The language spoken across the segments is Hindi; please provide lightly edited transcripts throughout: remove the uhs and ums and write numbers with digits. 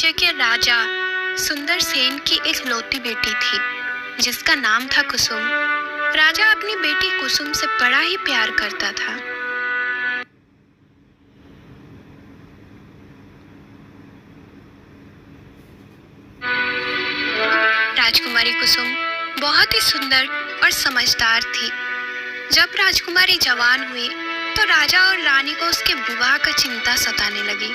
राज्य के राजा सुंदर सेन की एक लौती बेटी थी जिसका नाम था कुसुम। राजा अपनी बेटी कुसुम से बड़ा ही प्यार करता था। राजकुमारी कुसुम बहुत ही सुंदर और समझदार थी। जब राजकुमारी जवान हुई तो राजा और रानी को उसके विवाह का चिंता सताने लगी।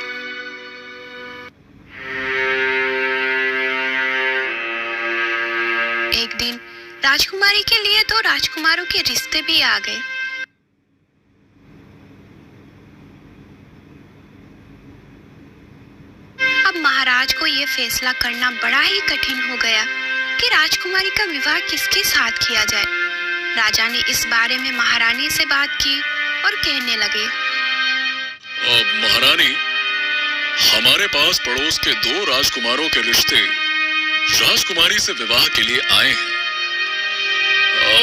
एक दिन राजकुमारी के लिए दो राजकुमारों के रिश्ते भी आ गए। अब महाराज को यह फैसला करना बड़ा ही कठिन हो गया कि राजकुमारी का विवाह किसके साथ किया जाए। राजा ने इस बारे में महारानी से बात की और कहने लगे, महारानी, हमारे पास पड़ोस के दो राजकुमारों के रिश्ते राजकुमारी से विवाह के लिए आए हैं।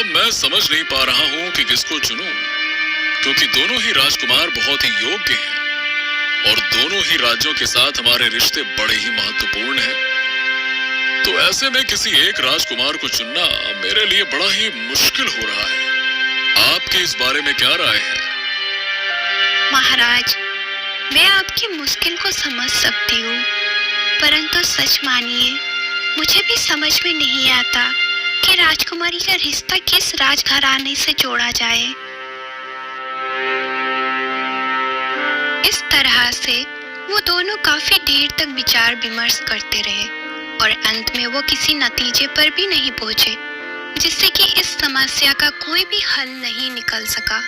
मैं समझ नहीं पा रहा हूँ कि किसको चुनूं, क्योंकि दोनों ही राजकुमार बहुत ही योग्य हैं और दोनों ही राज्यों के साथ हमारे रिश्ते बड़े ही महत्वपूर्ण हैं। तो ऐसे में किसी एक राजकुमार को चुनना मेरे लिए बड़ा ही मुश्किल हो रहा है। आपकी इस बारे में क्या राय है? महाराज, मैं आपकी मुश्किल को समझ सकती हूँ, परंतु सच मानिए मुझे भी समझ में नहीं आता कि राजकुमारी का रिश्ता किस राजघराने से जोड़ा जाए। इस तरह से वो दोनों काफी देर तक विचार विमर्श करते रहे और अंत में वो किसी नतीजे पर भी नहीं पहुंचे, जिससे कि इस समस्या का कोई भी हल नहीं निकल सका।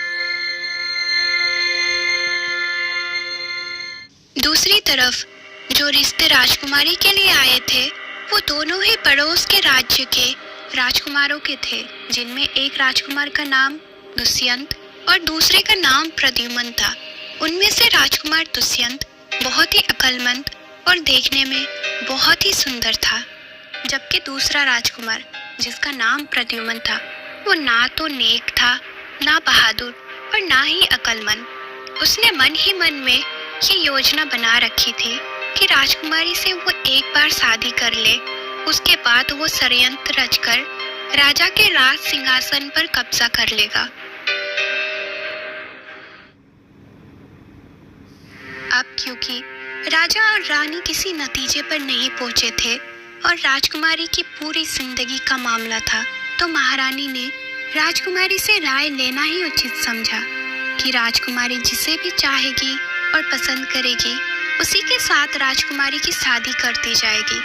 दूसरी तरफ जो रिश्ते राजकुमारी के लिए आए थे वो दोनों ही पड़ोस के राज्य के राजकुमारों के थे, जिनमें एक राजकुमार का नाम दुष्यंत और दूसरे का नाम प्रद्युम्न था। उनमें से राजकुमार दुष्यंत बहुत ही अक्लमंद और देखने में बहुत ही सुंदर था, जबकि दूसरा राजकुमार जिसका नाम प्रद्युम्न था वो ना तो नेक था, ना बहादुर और ना ही अक्लमंद। उसने मन ही मन में ये योजना बना रखी थी कि राजकुमारी से वो एक बार शादी कर ले, उसके बाद वो षड्यंत्र रचकर राजा के राज सिंहासन पर कब्जा कर लेगा। अब क्योंकि राजा और रानी किसी नतीजे पर नहीं पहुंचे थे और राजकुमारी की पूरी जिंदगी का मामला था, तो महारानी ने राजकुमारी से राय लेना ही उचित समझा कि राजकुमारी जिसे भी चाहेगी और पसंद करेगी उसी के साथ राजकुमारी की शादी करती जाएगी।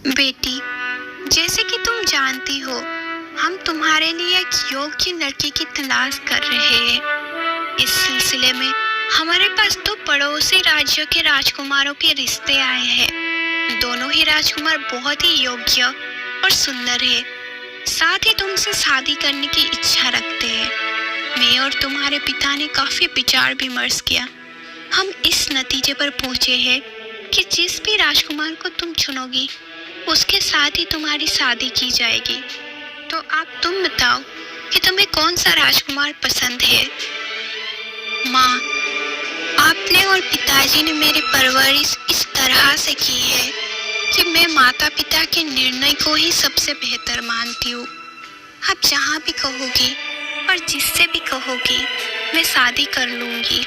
बेटी, जैसे कि तुम जानती हो, हम तुम्हारे लिए एक योग्य लड़की की तलाश कर रहे हैं। इस सिलसिले में हमारे पास दो पड़ोसी राज्यों के राजकुमारों के रिश्ते आए हैं। दोनों ही राजकुमार बहुत ही योग्य और सुंदर हैं, साथ ही तुमसे शादी करने की इच्छा रखते हैं। मैं और तुम्हारे पिता ने काफी विचार विमर्श किया। हम इस नतीजे पर पहुंचे हैं कि जिस भी राजकुमार को तुम चुनोगी उसके साथ ही तुम्हारी शादी की जाएगी। तो आप तुम बताओ कि तुम्हें कौन सा राजकुमार पसंद है? माँ, आपने और पिताजी ने मेरी परवरिश इस तरह से की है कि मैं माता पिता के निर्णय को ही सबसे बेहतर मानती हूँ। आप जहाँ भी कहोगी और जिससे भी कहोगी मैं शादी कर लूँगी।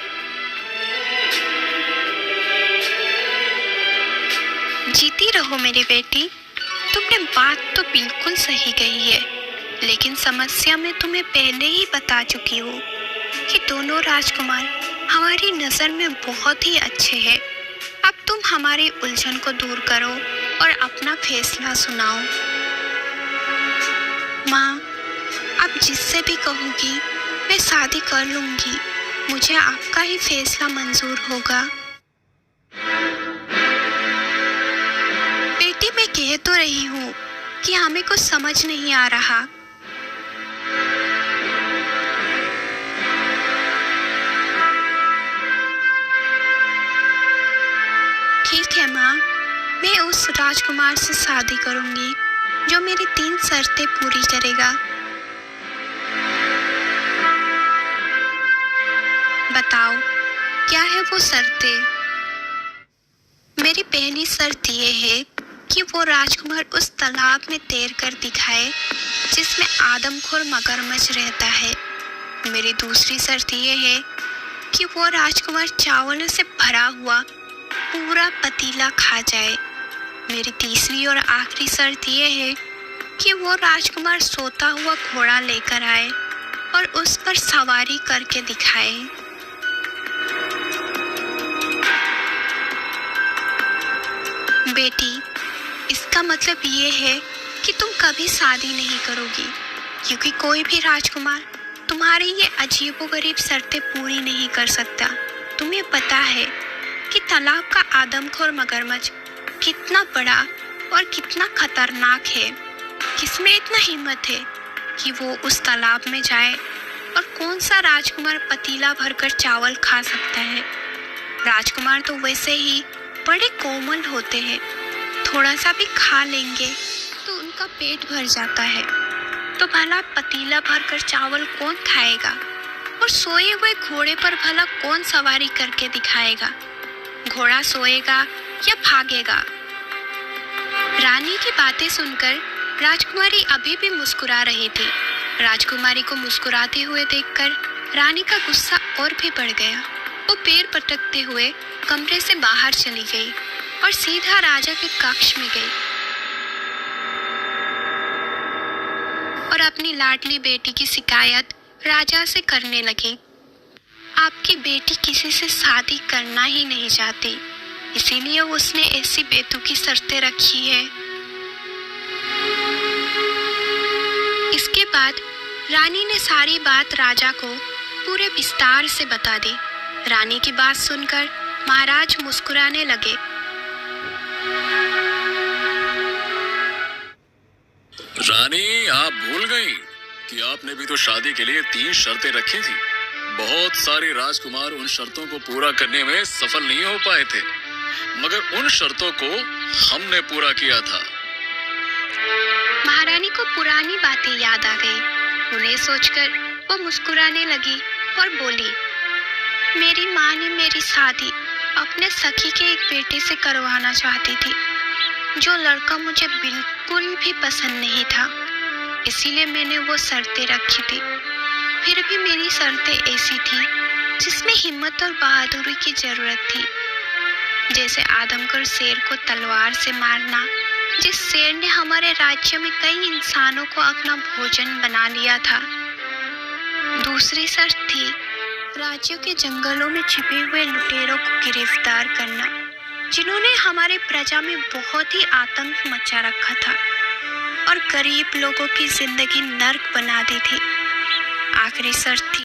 जीती रहो मेरी बेटी, तुमने बात तो बिल्कुल सही कही है, लेकिन समस्या मैं तुम्हें पहले ही बता चुकी हूँ कि दोनों राजकुमार हमारी नज़र में बहुत ही अच्छे हैं। अब तुम हमारी उलझन को दूर करो और अपना फैसला सुनाओ। माँ, आप जिससे भी कहोगी मैं शादी कर लूँगी। मुझे आपका ही फैसला मंजूर होगा। बेटी, मैं कह तो रही हूँ कि हमें कुछ समझ नहीं आ रहा। ठीक है माँ, मैं उस राजकुमार से शादी करूंगी जो मेरी 3 शर्तें पूरी करेगा। बताओ, क्या है वो शर्तें? मेरी पहली शर्त ये है कि वो राजकुमार उस तालाब में तैर कर दिखाए जिसमें आदमखोर मगरमच्छ रहता है। मेरी दूसरी शर्त ये है कि वो राजकुमार चावलों से भरा हुआ पूरा पतीला खा जाए। मेरी तीसरी और आखिरी शर्त ये है कि वो राजकुमार सोता हुआ घोड़ा लेकर आए और उस पर सवारी करके दिखाए। बेटी, इसका मतलब ये है कि तुम कभी शादी नहीं करोगी, क्योंकि कोई भी राजकुमार तुम्हारी ये अजीबोगरीब शर्तें पूरी नहीं कर सकता। तुम्हें पता है कि तालाब का आदमखोर मगरमच्छ कितना बड़ा और कितना खतरनाक है। किसमें इतना हिम्मत है कि वो उस तालाब में जाए, और कौन सा राजकुमार पतीला भरकर चावल खा सकता है? राजकुमार तो वैसे ही बड़े कोमल होते हैं, थोड़ा सा भी खा लेंगे तो उनका पेट भर जाता है। तो भला पतीला भरकर चावल कौन खाएगा? और सोए हुए घोड़े पर भला कौन सवारी करके दिखाएगा? घोड़ा सोएगा या भागेगा? रानी की बातें सुनकर राजकुमारी अभी भी मुस्कुरा रही थी। राजकुमारी को मुस्कुराते हुए देखकर रानी का गुस्सा और भी बढ़ गया। वो पैर पटकते हुए कमरे से बाहर चली गई और सीधा राजा के कक्ष में गई और अपनी लाडली बेटी की शिकायत राजा से करने लगी। आपकी बेटी किसी से शादी करना ही नहीं चाहती, इसीलिए उसने ऐसी बेतुकी शर्तें रखी है। इसके बाद रानी ने सारी बात राजा को पूरे विस्तार से बता दी। रानी की बात सुनकर महाराज मुस्कुराने लगे। रानी, आप भूल गई कि आपने भी तो शादी के लिए 3 शर्तें रखी थी। बहुत सारे राजकुमार उन शर्तों को पूरा करने में सफल नहीं हो पाए थे, मगर उन शर्तों को हमने पूरा किया था। महारानी को पुरानी बातें याद आ गई। उन्हें सोचकर वो मुस्कुराने लगी और बोली, मेरी माँ ने मेरी शादी अपने सखी के एक बेटे से करवाना चाहती थी, जो लड़का मुझे बिल्कुल भी पसंद नहीं था। इसीलिए मैंने वो शर्तें रखी थी। फिर भी मेरी शर्तें ऐसी थी जिसमें हिम्मत और बहादुरी की जरूरत थी, जैसे आदमखोर शेर को तलवार से मारना, जिस शेर ने हमारे राज्य में कई इंसानों को अपना भोजन बना लिया था। दूसरी शर्त थी राज्यों के जंगलों में छिपे हुए लुटेरों को गिरफ्तार करना, जिन्होंने हमारे प्रजा में बहुत ही आतंक मचा रखा था और गरीब लोगों की जिंदगी नर्क बना दी थी। आखिरी शर्त थी